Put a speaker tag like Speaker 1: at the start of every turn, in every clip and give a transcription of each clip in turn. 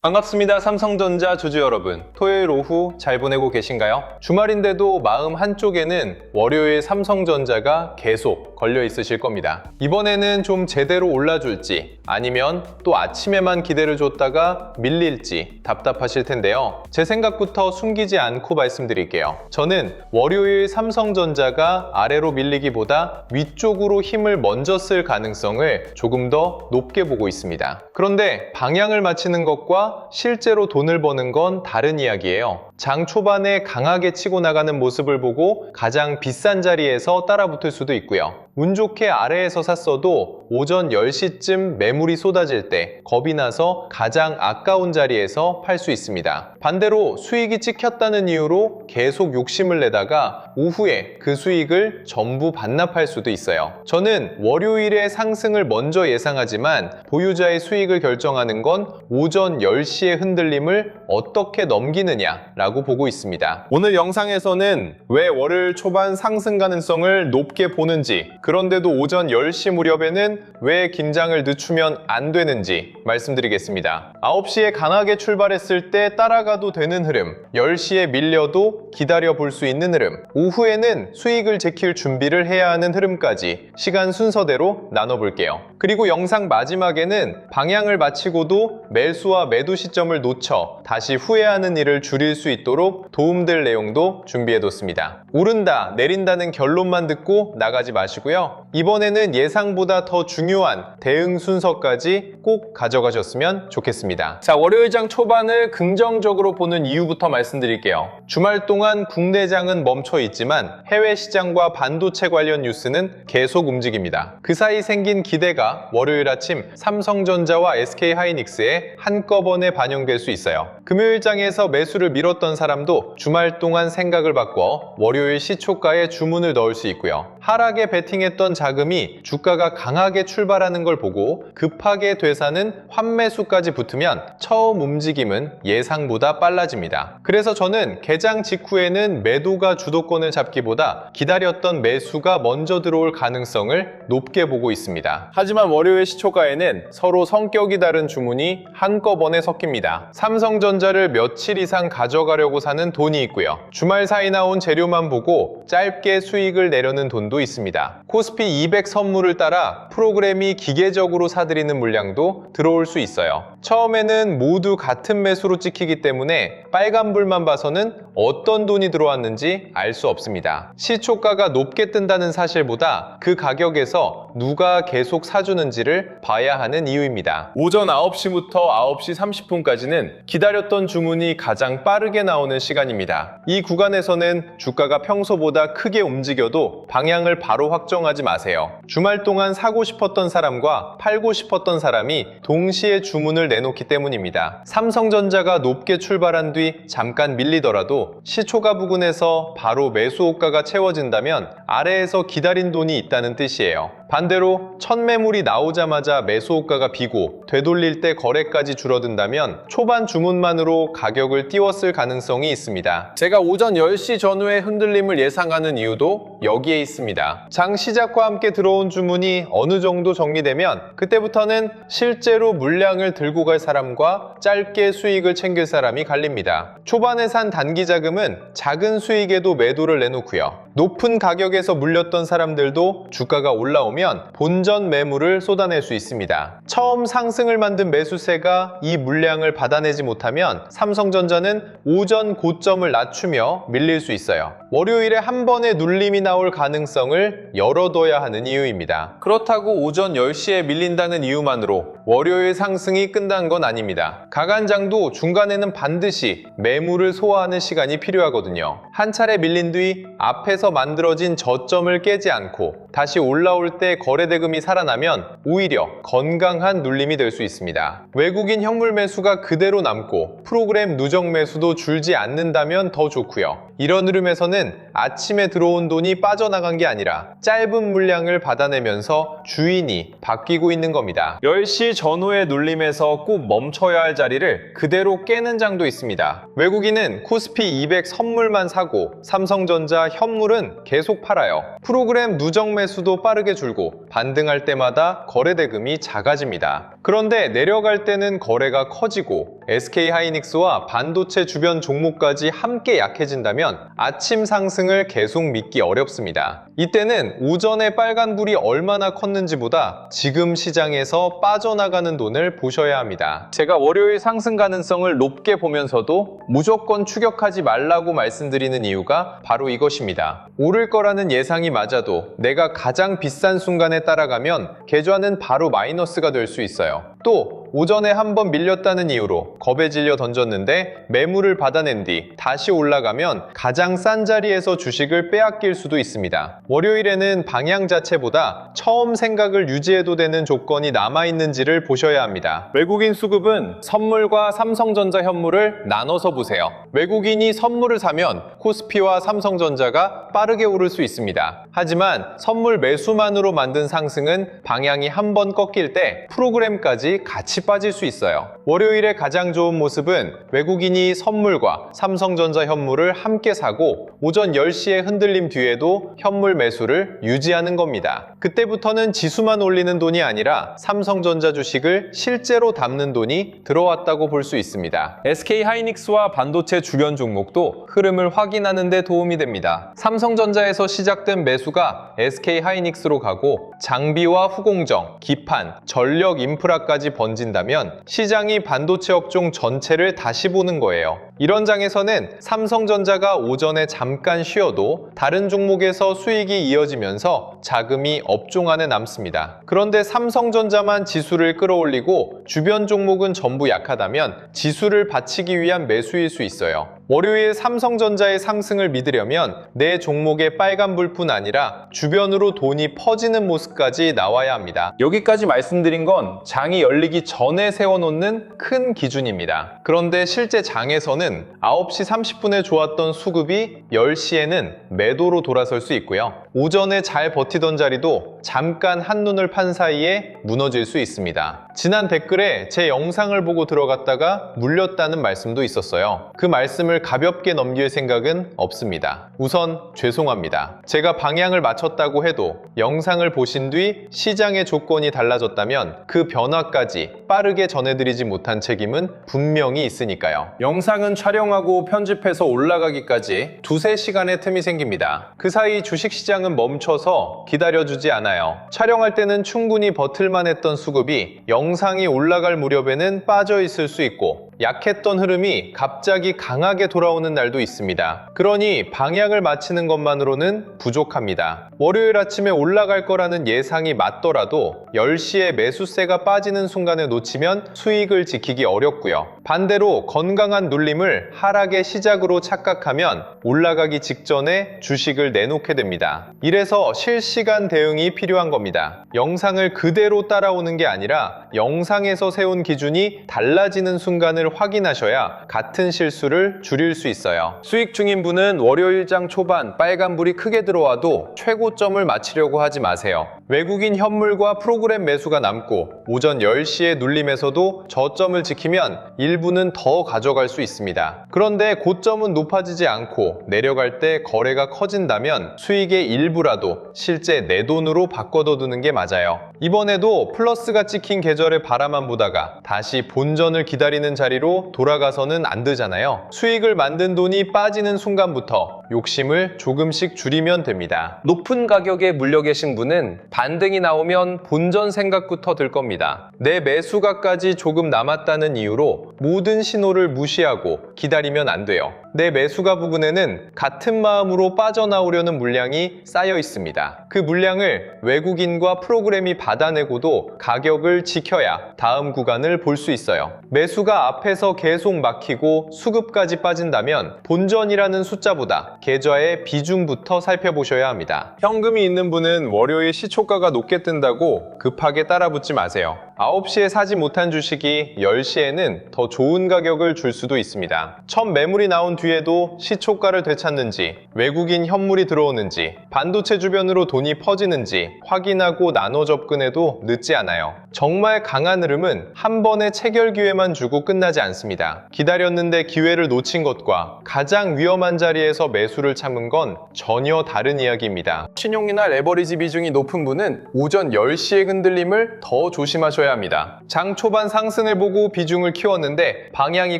Speaker 1: 반갑습니다. 삼성전자 주주 여러분. 토요일 오후 잘 보내고 계신가요? 주말인데도 마음 한쪽에는 월요일 삼성전자가 계속 걸려 있으실 겁니다. 이번에는 좀 제대로 올라줄지 아니면 또 아침에만 기대를 줬다가 밀릴지 답답하실 텐데요. 제 생각부터 숨기지 않고 말씀드릴게요. 저는 월요일 삼성전자가 아래로 밀리기보다 위쪽으로 힘을 먼저 쓸 가능성을 조금 더 높게 보고 있습니다. 그런데 방향을 맞추는 것과 실제로 돈을 버는 건 다른 이야기예요. 장 초반에 강하게 치고 나가는 모습을 보고 가장 비싼 자리에서 따라붙을 수도 있고요. 운 좋게 아래에서 샀어도 오전 10시쯤 매물이 쏟아질 때 겁이 나서 가장 아까운 자리에서 팔 수 있습니다. 반대로 수익이 찍혔다는 이유로 계속 욕심을 내다가 오후에 그 수익을 전부 반납할 수도 있어요. 저는 월요일에 상승을 먼저 예상하지만 보유자의 수익을 결정하는 건 오전 10시의 흔들림을 어떻게 넘기느냐라고 보고 있습니다. 오늘 영상에서는 왜 월요일 초반 상승 가능성을 높게 보는지, 그런데도 오전 10시 무렵에는 왜 긴장을 늦추면 안 되는지 말씀드리겠습니다. 9시에 강하게 출발했을 때 따라가도 되는 흐름, 10시에 밀려도 기다려 볼 수 있는 흐름, 오후에는 수익을 지킬 준비를 해야 하는 흐름까지 시간 순서대로 나눠볼게요. 그리고 영상 마지막에는 방향을 마치고도 매수와 매도 시점을 놓쳐 다시 후회하는 일을 줄일 수 있도록 도움될 내용도 준비해뒀습니다. 오른다, 내린다는 결론만 듣고 나가지 마시고요. 이번에는 예상보다 더 중요한 대응 순서까지 꼭 가져가셨으면 좋겠습니다. 자, 월요일장 초반을 긍정적으로 보는 이유부터 말씀드릴게요. 주말 동안 국내장은 멈춰 있지만 해외 시장과 반도체 관련 뉴스는 계속 움직입니다. 그 사이 생긴 기대가 월요일 아침 삼성전자와 SK하이닉스에 한꺼번에 반영될 수 있어요. 금요일장에서 매수를 밀었던 사람도 주말 동안 생각을 바꿔 월요일 시초가에 주문을 넣을 수 있고요. 하락에 베팅했던 자금이 주가가 강하게 출발하는 걸 보고 급하게 되사는 환매수까지 붙으면 처음 움직임은 예상보다 빨라집니다. 그래서 저는 개장 직후에는 매도가 주도권을 잡기보다 기다렸던 매수가 먼저 들어올 가능성을 높게 보고 있습니다. 하지만 월요일 시초가에는 서로 성격이 다른 주문이 한꺼번에 섞입니다. 삼성전자를 며칠 이상 가져가려고 사는 돈이 있고요. 주말 사이 나온 재료만 보고 짧게 수익을 내려는 돈도 있습니다. 코스피 200 선물을 따라 프로그램이 기계적으로 사들이는 물량도 들어올 수 있어요. 처음에는 모두 같은 매수로 찍히기 때문에 빨간불만 봐서는 어떤 돈이 들어왔는지 알 수 없습니다. 시초가가 높게 뜬다는 사실보다 그 가격에서 누가 계속 사주는지를 봐야 하는 이유입니다. 오전 9시부터 9시 30분까지는 기다렸던 주문이 가장 빠르게 나오는 시간입니다. 이 구간에서는 주가가 평소보다 크게 움직여도 방향을 바로 확정하지 마세요. 주말 동안 사고 싶었던 사람과 팔고 싶었던 사람이 동시에 주문을 내놓기 때문입니다. 삼성전자가 높게 출발한 뒤 잠깐 밀리더라도 시초가 부근에서 바로 매수 호가가 채워진다면 아래에서 기다린 돈이 있다는 뜻이에요. 반대로 첫 매물이 나오자마자 매수 호가가 비고 되돌릴 때 거래까지 줄어든다면 초반 주문만으로 가격을 띄웠을 가능성이 있습니다. 제가 오전 10시 전후의 흔들림을 예상하는 이유도 여기에 있습니다. 장 시작과 함께 들어온 주문이 어느 정도 정리되면 그때부터는 실제로 물량을 들고 갈 사람과 짧게 수익을 챙길 사람이 갈립니다. 초반에 산 단기 자금은 작은 수익에도 매도를 내놓고요. 높은 가격에서 물렸던 사람들도 주가가 올라오면 본전 매물을 쏟아낼 수 있습니다. 처음 상승을 만든 매수세가 이 물량을 받아내지 못하면 삼성전자는 오전 고점을 낮추며 밀릴 수 있어요. 월요일에 한 번의 눌림이 나올 가능성을 열어둬야 하는 이유입니다. 그렇다고 오전 10시에 밀린다는 이유만으로 월요일 상승이 끝난 건 아닙니다. 가간장도 중간에는 반드시 매물을 소화하는 시간이 필요하거든요. 한 차례 밀린 뒤 앞에서 만들어진 저점을 깨지 않고 다시 올라올 때 거래대금이 살아나면 오히려 건강한 눌림이 될 수 있습니다. 외국인 현물 매수가 그대로 남고 프로그램 누적 매수도 줄지 않는다면 더 좋고요. 이런 흐름에서는 아침에 들어온 돈이 빠져나간 게 아니라 짧은 물량을 받아내면서 주인이 바뀌고 있는 겁니다. 10시 전후의 눌림에서 꼭 멈춰야 할 자리를 그대로 깨는 장도 있습니다. 외국인은 코스피 200 선물만 사고 삼성전자 현물은 계속 팔아요. 프로그램 누적 매수도 빠르게 줄고 반등할 때마다 거래 대금이 작아집니다. 그런데 내려갈 때는 거래가 커지고 SK하이닉스와 반도체 주변 종목까지 함께 약해진다면 아침 상승을 계속 믿기 어렵습니다. 이때는 오전에 빨간불이 얼마나 컸는지보다 지금 시장에서 빠져나가는 돈을 보셔야 합니다. 제가 월요일 상승 가능성을 높게 보면서도 무조건 추격하지 말라고 말씀드리는 이유가 바로 이것입니다. 오를 거라는 예상이 맞아도 내가 가장 비싼 순간에 따라가면 계좌는 바로 마이너스가 될 수 있어요. 또 오전에 한번 밀렸다는 이유로 겁에 질려 던졌는데 매물을 받아낸 뒤 다시 올라가면 가장 싼 자리에서 주식을 빼앗길 수도 있습니다. 월요일에는 방향 자체보다 처음 생각을 유지해도 되는 조건이 남아있는지를 보셔야 합니다. 외국인 수급은 선물과 삼성전자 현물을 나눠서 보세요. 외국인이 선물을 사면 코스피와 삼성전자가 빠르게 오를 수 있습니다. 하지만 선물 매수만으로 만든 상승은 방향이 한 번 꺾일 때 프로그램까지 같이 빠질 수 있어요. 월요일에 가장 좋은 모습은 외국인이 선물과 삼성전자 현물을 함께 사고 오전 10시에 흔들림 뒤에도 현물 매수를 유지하는 겁니다. 그때부터는 지수만 올리는 돈이 아니라 삼성전자 주식을 실제로 담는 돈이 들어왔다고 볼 수 있습니다. SK하이닉스와 반도체 주변 종목도 흐름을 확인하는 데 도움이 됩니다. 삼성전자에서 시작된 매수가 SK하이닉스로 가고 장비와 후공정, 기판, 전력 인프라까지 번진다면 시장이 반도체 업종 전체를 다시 보는 거예요. 이런 장에서는 삼성전자가 오전에 잠깐 쉬어도 다른 종목에서 수익이 이어지면서 자금이 업종 안에 남습니다. 그런데 삼성전자만 지수를 끌어올리고 주변 종목은 전부 약하다면 지수를 받치기 위한 매수일 수 있어요. 월요일 삼성전자의 상승을 믿으려면 내 종목의 빨간불뿐 아니라 주변으로 돈이 퍼지는 모습까지 나와야 합니다. 여기까지 말씀드린 건 장이 열리기 전에 세워놓는 큰 기준입니다. 그런데 실제 장에서는 9시 30분에 좋았던 수급이 10시에는 매도로 돌아설 수 있고요. 오전에 잘 버티던 자리도 잠깐 한눈을 판 사이에 무너질 수 있습니다. 지난 댓글에 제 영상을 보고 들어갔다가 물렸다는 말씀도 있었어요. 그 말씀을 가볍게 넘길 생각은 없습니다. 우선 죄송합니다. 제가 방향을 맞췄다고 해도 영상을 보신 뒤 시장의 조건이 달라졌다면 그 변화까지 빠르게 전해드리지 못한 책임은 분명히 있으니까요. 영상은 촬영하고 편집해서 올라가기까지 2~3시간의 틈이 생깁니다. 그 사이 주식시장은 멈춰서 기다려주지 않아요. 촬영할 때는 충분히 버틸만 했던 수급이 영상이 올라갈 무렵에는 빠져 있을 수 있고 약했던 흐름이 갑자기 강하게 돌아오는 날도 있습니다. 그러니 방향을 맞추는 것만으로는 부족합니다. 월요일 아침에 올라갈 거라는 예상이 맞더라도 10시에 매수세가 빠지는 순간을 놓치면 수익을 지키기 어렵고요. 반대로 건강한 눌림을 하락의 시작으로 착각하면 올라가기 직전에 주식을 내놓게 됩니다. 이래서 실시간 대응이 필요한 겁니다. 영상을 그대로 따라오는 게 아니라 영상에서 세운 기준이 달라지는 순간을 확인하셔야 같은 실수를 줄일 수 있어요. 수익 중인 분은 월요일장 초반 빨간불이 크게 들어와도 최고점을 맞추려고 하지 마세요. 외국인 현물과 프로그램 매수가 남고 오전 10시에 눌림에서도 저점을 지키면 일부는 더 가져갈 수 있습니다. 그런데 고점은 높아지지 않고 내려갈 때 거래가 커진다면 수익의 일부라도 실제 내 돈으로 바꿔둬두는 게 맞아요. 이번에도 플러스가 찍힌 계절에 바라만 보다가 다시 본전을 기다리는 자리로 돌아가서는 안 되잖아요. 수익을 만든 돈이 빠지는 순간부터 욕심을 조금씩 줄이면 됩니다. 높은 가격에 물려 계신 분은 반등이 나오면 본전 생각부터 들 겁니다. 내 매수가까지 조금 남았다는 이유로 모든 신호를 무시하고 기다리면 안 돼요. 내 매수가 부근에는 같은 마음으로 빠져나오려는 물량이 쌓여 있습니다. 그 물량을 외국인과 프로그램이 받아내고도 가격을 지켜야 다음 구간을 볼 수 있어요. 매수가 앞에서 계속 막히고 수급까지 빠진다면 본전이라는 숫자보다 계좌의 비중부터 살펴보셔야 합니다. 현금이 있는 분은 월요일 시초가가 높게 뜬다고 급하게 따라붙지 마세요. 9시에 사지 못한 주식이 10시에는 더 좋은 가격을 줄 수도 있습니다. 첫 매물이 나온 뒤에도 시초가를 되찾는지, 외국인 현물이 들어오는지, 반도체 주변으로 돈이 퍼지는지 확인하고 나눠 접근해도 늦지 않아요. 정말 강한 흐름은 한 번의 체결 기회만 주고 끝나지 않습니다. 기다렸는데 기회를 놓친 것과 가장 위험한 자리에서 매수를 참은 건 전혀 다른 이야기입니다. 신용이나 레버리지 비중이 높은 분은 오전 10시의 흔들림을 더 조심하셔야 합니다. 장 초반 상승을 보고 비중을 키웠는데 방향이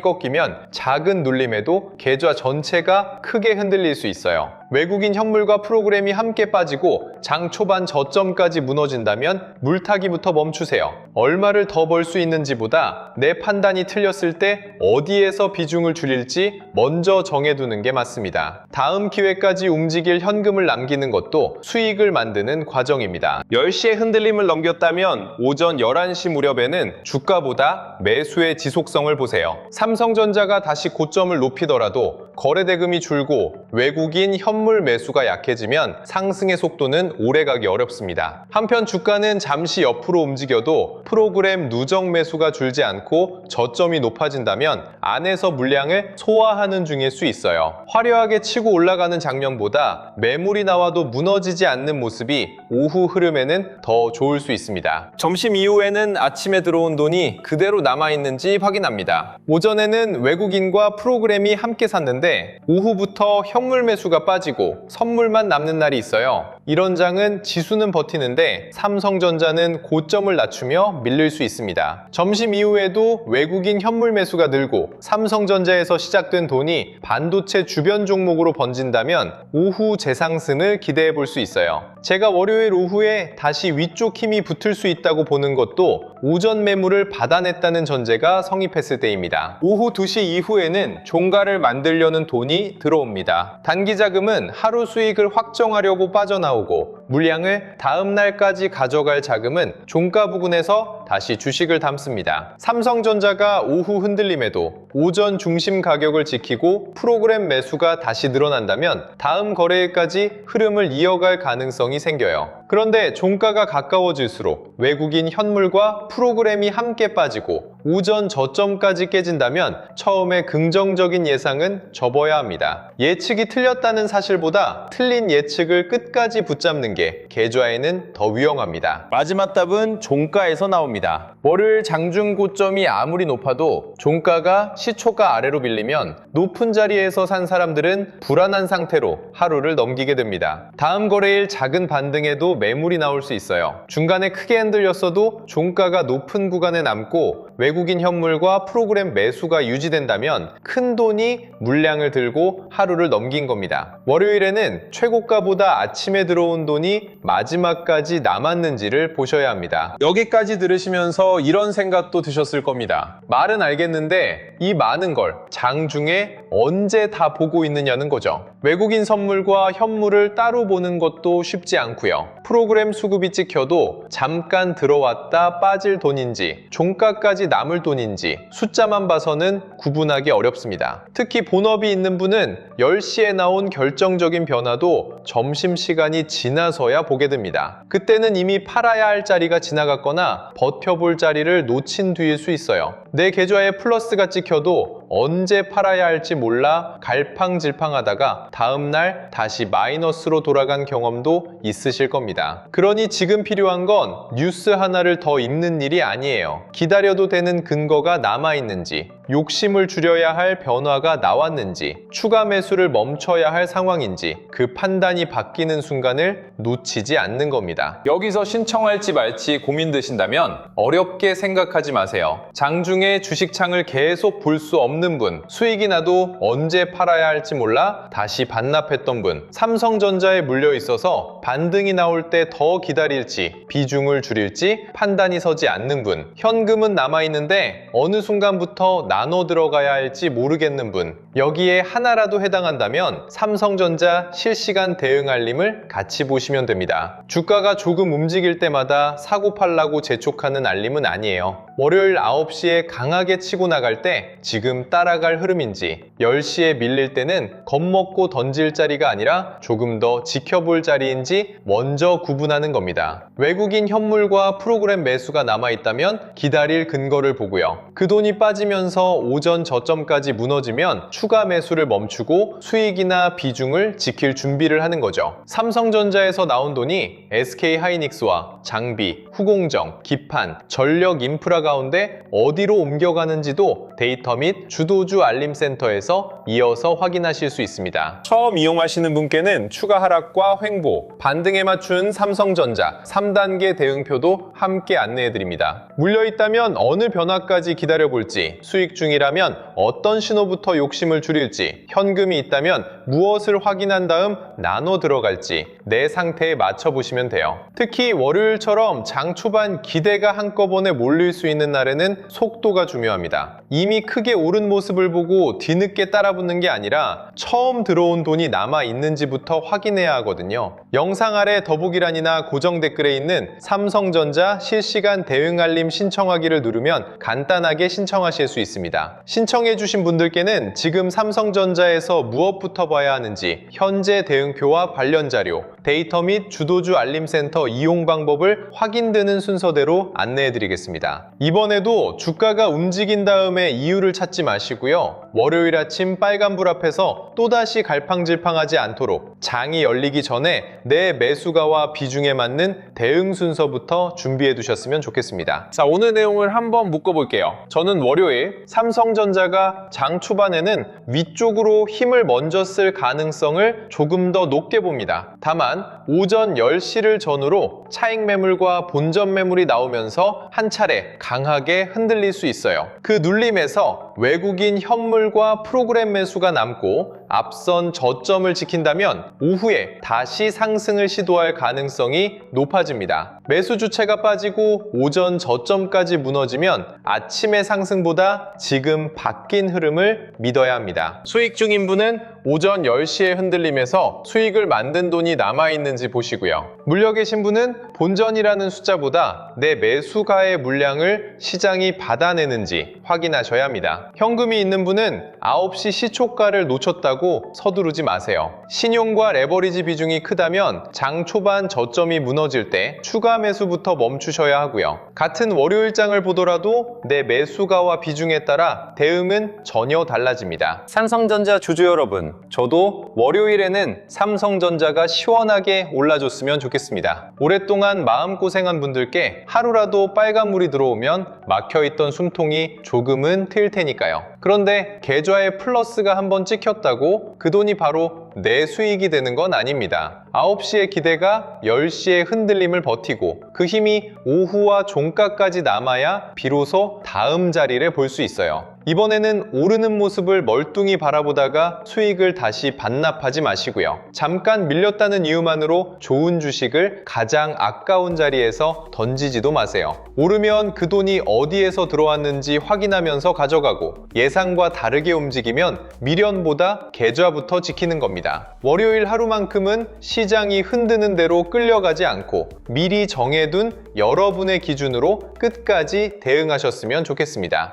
Speaker 1: 꺾이면 작은 눌림에도 계좌 전체가 크게 흔들릴 수 있어요. 외국인 현물과 프로그램이 함께 빠지고 장 초반 저점까지 무너진다면 물타기부터 멈추세요. 얼마를 더 벌 수 있는지보다 내 판단이 틀렸을 때 어디에서 비중을 줄일지 먼저 정해두는 게 맞습니다. 다음 기회까지 움직일 현금을 남기는 것도 수익을 만드는 과정입니다. 10시에 흔들림을 넘겼다면 오전 11시 무렵에는 주가보다 매수의 지속성을 보세요. 삼성전자가 다시 고점을 높이더라도 거래대금이 줄고 외국인 현물 매수가 약해지면 상승의 속도는 오래가기 어렵습니다. 한편 주가는 잠시 옆으로 움직여도 프로그램 누적 매수가 줄지 않고 저점이 높아진다면 안에서 물량을 소화하는 중일 수 있어요. 화려하게 치고 올라가는 장면보다 매물이 나와도 무너지지 않는 모습이 오후 흐름에는 더 좋을 수 있습니다. 점심 이후에는 아침에 들어온 돈이 그대로 남아있는지 확인합니다. 오전에는 외국인과 프로그램이 함께 샀는데 오후부터 현물 매수가 빠지고 선물만 남는 날이 있어요. 이런 장은 지수는 버티는데 삼성전자는 고점을 낮추며 밀릴 수 있습니다. 점심 이후에도 외국인 현물 매수가 늘고 삼성전자에서 시작된 돈이 반도체 주변 종목으로 번진다면 오후 재상승을 기대해 볼 수 있어요. 제가 월요일 오후에 다시 위쪽 힘이 붙을 수 있다고 보는 것도 오전 매물을 받아냈다는 전제가 성립했을 때입니다. 오후 2시 이후에는 종가를 만들려는 돈이 들어옵니다. 단기 자금은 하루 수익을 확정하려고 빠져나오고 물량을 다음 날까지 가져갈 자금은 종가 부근에서 다시 주식을 담습니다. 삼성전자가 오후 흔들림에도 오전 중심 가격을 지키고 프로그램 매수가 다시 늘어난다면 다음 거래일까지 흐름을 이어갈 가능성이 생겨요. 그런데 종가가 가까워질수록 외국인 현물과 프로그램이 함께 빠지고 오전 저점까지 깨진다면 처음에 긍정적인 예상은 접어야 합니다. 예측이 틀렸다는 사실보다 틀린 예측을 끝까지 붙잡는 게 계좌에는 더 유용합니다. 마지막 답은 종가에서 나옵니다. 월요일 장중 고점이 아무리 높아도 종가가 시초가 아래로 밀리면 높은 자리에서 산 사람들은 불안한 상태로 하루를 넘기게 됩니다. 다음 거래일 작은 반등에도 매물이 나올 수 있어요. 중간에 크게 흔들렸어도 종가가 높은 구간에 남고 외국인 현물과 프로그램 매수가 유지된다면 큰 돈이 물량을 들고 하루를 넘긴 겁니다. 월요일에는 최고가보다 아침에 들어온 돈이 마지막까지 남았는지를 보셔야 합니다. 여기까지 들으시면서 이런 생각도 드셨을 겁니다. 말은 알겠는데 이 많은 걸 장중에 언제 다 보고 있느냐는 거죠. 외국인 선물과 현물을 따로 보는 것도 쉽지 않고요. 프로그램 수급이 찍혀도 잠깐 들어왔다 빠질 돈인지 종가까지 남을 돈인지 숫자만 봐서는 구분하기 어렵습니다. 특히 본업이 있는 분은 10시에 나온 결정적인 변화도 점심시간이 지나서야 보게 됩니다. 그때는 이미 팔아야 할 자리가 지나갔거나 버텨볼 자리를 놓친 뒤일 수 있어요. 내 계좌에 플러스가 찍혀도 언제 팔아야 할지 몰라 갈팡질팡하다가 다음날 다시 마이너스로 돌아간 경험도 있으실 겁니다. 그러니 지금 필요한 건 뉴스 하나를 더 읽는 일이 아니에요. 기다려도 되는 근거가 남아있는지, 욕심을 줄여야 할 변화가 나왔는지, 추가 매수를 멈춰야 할 상황인지 그 판단이 바뀌는 순간을 놓치지 않는 겁니다. 여기서 신청할지 말지 고민되신다면 어렵게 생각하지 마세요. 장중에 주식창을 계속 볼 수 없는 없는 분, 수익이 나도 언제 팔아야 할지 몰라 다시 반납했던 분, 삼성전자에 물려 있어서 반등이 나올 때 더 기다릴지 비중을 줄일지 판단이 서지 않는 분, 현금은 남아있는데 어느 순간부터 나눠 들어가야 할지 모르겠는 분, 여기에 하나라도 해당한다면 삼성전자 실시간 대응 알림을 같이 보시면 됩니다. 주가가 조금 움직일 때마다 사고 팔라고 재촉하는 알림은 아니에요. 월요일 9시에 강하게 치고 나갈 때 지금 따라갈 흐름인지, 10시에 밀릴 때는 겁먹고 던질 자리가 아니라 조금 더 지켜볼 자리인지 먼저 구분하는 겁니다. 외국인 현물과 프로그램 매수가 남아있다면 기다릴 근거를 보고요. 그 돈이 빠지면서 오전 저점까지 무너지면 추가 매수를 멈추고 수익이나 비중을 지킬 준비를 하는 거죠. 삼성전자에서 나온 돈이 SK하이닉스와 장비, 후공정, 기판, 전력 인프라 가운데 어디로 옮겨가는지도 데이터 및 주도주 알림센터에서 이어서 확인하실 수 있습니다. 처음 이용하시는 분께는 추가 하락과 횡보, 반등에 맞춘 삼성전자 3단계 대응표도 함께 안내해드립니다. 물려있다면 어느 변화까지 기다려볼지, 수익 중이라면 어떤 신호부터 욕심을 줄일지, 현금이 있다면 무엇을 확인한 다음 나눠 들어갈지 내 상태에 맞춰보시면 돼요. 특히 월요일처럼 장 초반 기대가 한꺼번에 몰릴 수 있는 날에는 속도가 중요합니다. 이미 크게 오른 모습을 보고 뒤늦게 따라붙는 게 아니라 처음 들어온 돈이 남아 있는지부터 확인해야 하거든요. 영상 아래 더보기란이나 고정 댓글에 있는 삼성전자 실시간 대응 알림 신청하기를 누르면 간단하게 신청하실 수 있습니다. 신청해주신 분들께는 지금 삼성전자에서 무엇부터 봐야 하는지, 현재 대응표와 관련 자료, 데이터 및 주도주 알림센터 이용 방법을 확인되는 순서대로 안내해드리겠습니다. 이번에도 주가가 움직인 다음에 이유를 찾지 마시고요. 월요일 아침 빨간불 앞에서 또다시 갈팡질팡하지 않도록 장이 열리기 전에 내 매수가와 비중에 맞는 대응 순서부터 준비해 두셨으면 좋겠습니다. 자, 오늘 내용을 한번 묶어볼게요. 저는 월요일 삼성전자가 장 초반에는 위쪽으로 힘을 먼저 쓸 가능성을 조금 더 높게 봅니다. 다만 오전 10시를 전후로 차익 매물과 본전 매물이 나오면서 한 차례 강하게 흔들릴 수 있어요. 그 눌림에서 외국인 현물과 프로그램 매수가 남고 앞선 저점을 지킨다면 오후에 다시 상승을 시도할 가능성이 높아집니다. 매수 주체가 빠지고 오전 저점까지 무너지면 아침의 상승보다 지금 바뀐 흐름을 믿어야 합니다. 수익 중인 분은 오전 10시에 흔들림에서 수익을 만든 돈이 남아있는지 보시고요. 물려 계신 분은 본전이라는 숫자보다 내 매수가의 물량을 시장이 받아내는지 확인하셔야 합니다. 현금이 있는 분은 9시 시초가를 놓쳤다고 서두르지 마세요. 신용과 레버리지 비중이 크다면 장 초반 저점이 무너질 때 추가 매수부터 멈추셔야 하고요. 같은 월요일장을 보더라도 내 매수가와 비중에 따라 대응은 전혀 달라집니다. 삼성전자 주주 여러분, 저도 월요일에는 삼성전자가 시원하게 올라줬으면 좋겠습니다. 오랫동안 마음고생한 분들께 하루라도 빨간물이 들어오면 막혀있던 숨통이 조금은 트일 테니까요. 그런데 계좌에 플러스가 한번 찍혔다고 그 돈이 바로 내 수익이 되는 건 아닙니다. 9시의 기대가 10시의 흔들림을 버티고 그 힘이 오후와 종가까지 남아야 비로소 다음 자리를 볼 수 있어요. 이번에는 오르는 모습을 멀뚱히 바라보다가 수익을 다시 반납하지 마시고요. 잠깐 밀렸다는 이유만으로 좋은 주식을 가장 아까운 자리에서 던지지도 마세요. 오르면 그 돈이 어디에서 들어왔는지 확인하면서 가져가고 예상과 다르게 움직이면 미련보다 계좌부터 지키는 겁니다. 월요일 하루만큼은 시장이 흔드는 대로 끌려가지 않고 미리 정해둔 여러분의 기준으로 끝까지 대응하셨으면 좋겠습니다.